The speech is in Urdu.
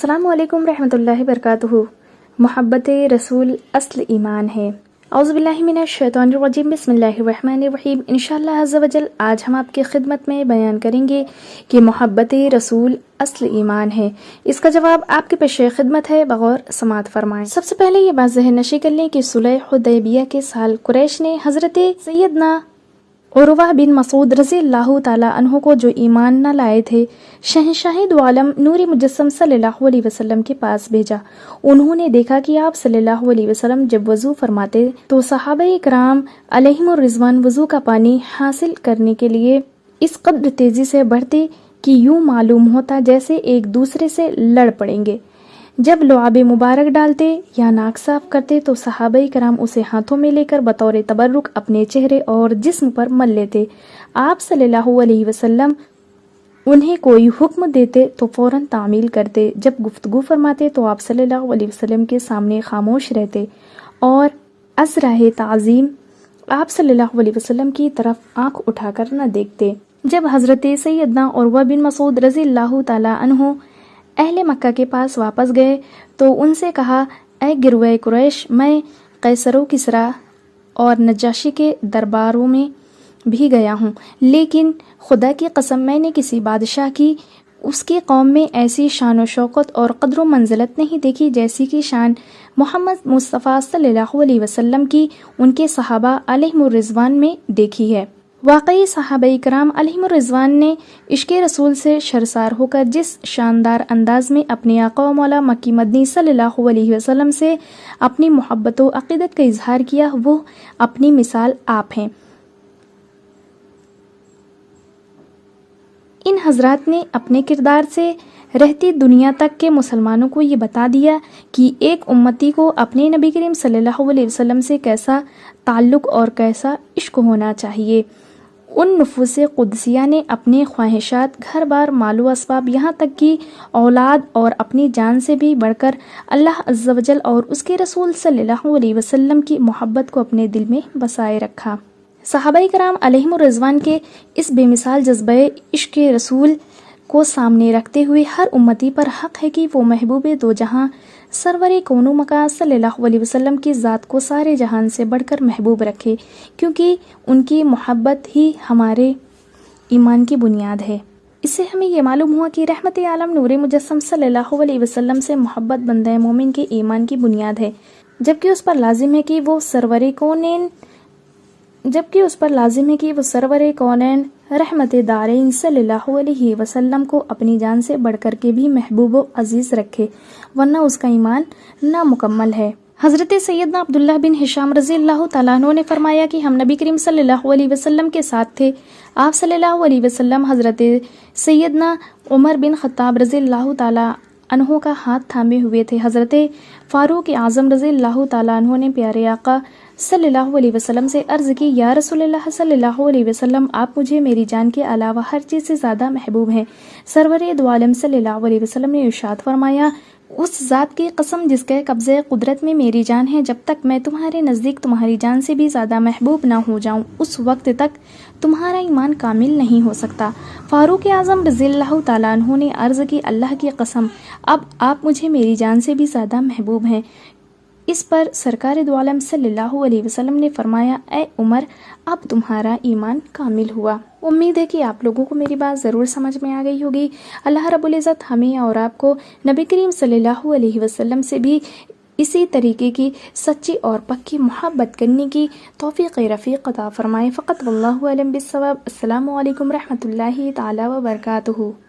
السلام علیکم رحمۃ اللہ وبرکاتہ۔ محبت رسول اصل ایمان ہے۔ اعوذ باللہ من الشیطان الرجیم، بسم اللہ الرحمن الرحیم۔ انشاءاللہ عز و جل آج ہم آپ کی خدمت میں بیان کریں گے کہ محبت رسول اصل ایمان ہے۔ اس کا جواب آپ کے پیش خدمت ہے، بغور سماعت فرمائیں۔ سب سے پہلے یہ بات ذہن نشی کر لیں کہ صلح حدیبیہ کے سال قریش نے حضرت سیدنا عروہ بن مسعود رضی اللہ تعالیٰ عنہ کو جو ایمان نہ لائے تھے، شہنشاہ دو عالم نور مجسم صلی اللہ علیہ وسلم کے پاس بھیجا۔ انہوں نے دیکھا کہ آپ صلی اللہ علیہ وسلم جب وضو فرماتے تو صحابہ کرام علیہم الرضوان وضو کا پانی حاصل کرنے کے لیے اس قدر تیزی سے بڑھتے کہ یوں معلوم ہوتا جیسے ایک دوسرے سے لڑ پڑیں گے۔ جب لعاب مبارک ڈالتے یا ناک صاف کرتے تو صحابہ کرام اسے ہاتھوں میں لے کر بطور تبرک اپنے چہرے اور جسم پر مل لیتے۔ آپ صلی اللہ علیہ وسلم انہیں کوئی حکم دیتے تو فوراً تعمیل کرتے۔ جب گفتگو فرماتے تو آپ صلی اللہ علیہ وسلم کے سامنے خاموش رہتے اور از راہ تعظیم آپ صلی اللہ علیہ وسلم کی طرف آنکھ اٹھا کر نہ دیکھتے۔ جب حضرت سیدنا عروہ بن مسعود رضی اللہ تعالیٰ عنہ اہل مکہ کے پاس واپس گئے تو ان سے کہا، اے گروہ قریش، میں قیصر و کسریٰ اور نجاشی کے درباروں میں بھی گیا ہوں، لیکن خدا کی قسم میں نے کسی بادشاہ کی اس کی قوم میں ایسی شان و شوکت اور قدر و منزلت نہیں دیکھی جیسی کی شان محمد مصطفیٰ صلی اللہ علیہ وسلم کی ان کے صحابہ علیہم الرضوان میں دیکھی ہے۔ واقعی صحابہ کرام علیہم الرضوان نے عشق رسول سے شرسار ہو کر جس شاندار انداز میں اپنے آقا و مولا مکی مدنی صلی اللہ علیہ وسلم سے اپنی محبت و عقیدت کا اظہار کیا، وہ اپنی مثال آپ ہیں۔ ان حضرات نے اپنے کردار سے رہتی دنیا تک کے مسلمانوں کو یہ بتا دیا کہ ایک امتی کو اپنے نبی کریم صلی اللہ علیہ وسلم سے کیسا تعلق اور کیسا عشق ہونا چاہیے۔ ان نفوس قدسیہ نے اپنے خواہشات، گھر بار، مال و اسباب، یہاں تک کہ اولاد اور اپنی جان سے بھی بڑھ کر اللہ عز و جل اور اس کے رسول صلی اللہ علیہ وسلم کی محبت کو اپنے دل میں بسائے رکھا۔ صحابہ کرام علیہم الرضوان کے اس بے مثال جذبہ عشق رسول کو سامنے رکھتے ہوئے ہر امتی پر حق ہے کہ وہ محبوب دو جہاں سرور کون و مکان صلی اللہ علیہ وسلم کی ذات کو سارے جہان سے بڑھ کر محبوب رکھے، کیونکہ ان کی محبت ہی ہمارے ایمان کی بنیاد ہے۔ اس سے ہمیں یہ معلوم ہوا کہ رحمت عالم نور مجسم صلی اللہ علیہ وسلم سے محبت بندہ مومن کے ایمان کی بنیاد ہے، جبکہ اس پر لازم ہے کہ وہ سرور کونین رحمت دارین صلی اللہ علیہ وسلم کو اپنی جان سے بڑھ کر کے بھی محبوب و عزیز رکھے، ورنہ اس کا ایمان نامکمل ہے۔ حضرت سیدنا عبداللہ بن ہشام رضی اللہ تعالیٰ عنہ نے فرمایا کہ ہم نبی کریم صلی اللہ علیہ وسلم کے ساتھ تھے۔ آپ صلی اللہ علیہ وسلم حضرت سیدنا عمر بن خطاب رضی اللہ تعالیٰ عنہ کا ہاتھ تھامے ہوئے تھے۔ حضرت فاروق اعظم رضی اللہ تعالیٰ عنہ نے پیارے آقا صلی اللہ علیہ وسلم سے عرض کی، یا رسول اللہ صلی اللہ علیہ وسلم، آپ مجھے میری جان کے علاوہ ہر چیز سے زیادہ محبوب ہیں۔ سرور دو عالم صلی اللہ علیہ وسلم نے ارشاد فرمایا، اس ذات کی قسم جس کے قبضے قدرت میں میری جان ہے، جب تک میں تمہارے نزدیک تمہاری جان سے بھی زیادہ محبوب نہ ہو جاؤں، اس وقت تک تمہارا ایمان کامل نہیں ہو سکتا۔ فاروق اعظم رضی اللہ تعالیٰ عنہ نے عرض کی، اللہ کی قسم، اب آپ مجھے میری جان سے بھی زیادہ محبوب ہیں۔ اس پر سرکار دو عالم صلی اللہ علیہ وسلم نے فرمایا، اے عمر، اب تمہارا ایمان کامل ہوا۔ امید ہے کہ آپ لوگوں کو میری بات ضرور سمجھ میں آ گئی ہوگی۔ اللہ رب العزت ہمیں اور آپ کو نبی کریم صلی اللہ علیہ وسلم سے بھی اسی طریقے کی سچی اور پکی محبت کرنے کی توفیق رفیق عطا فرمائے۔ فقط واللہ اعلم بالصواب۔ السلام علیکم رحمۃ اللہ تعالی وبرکاتہ۔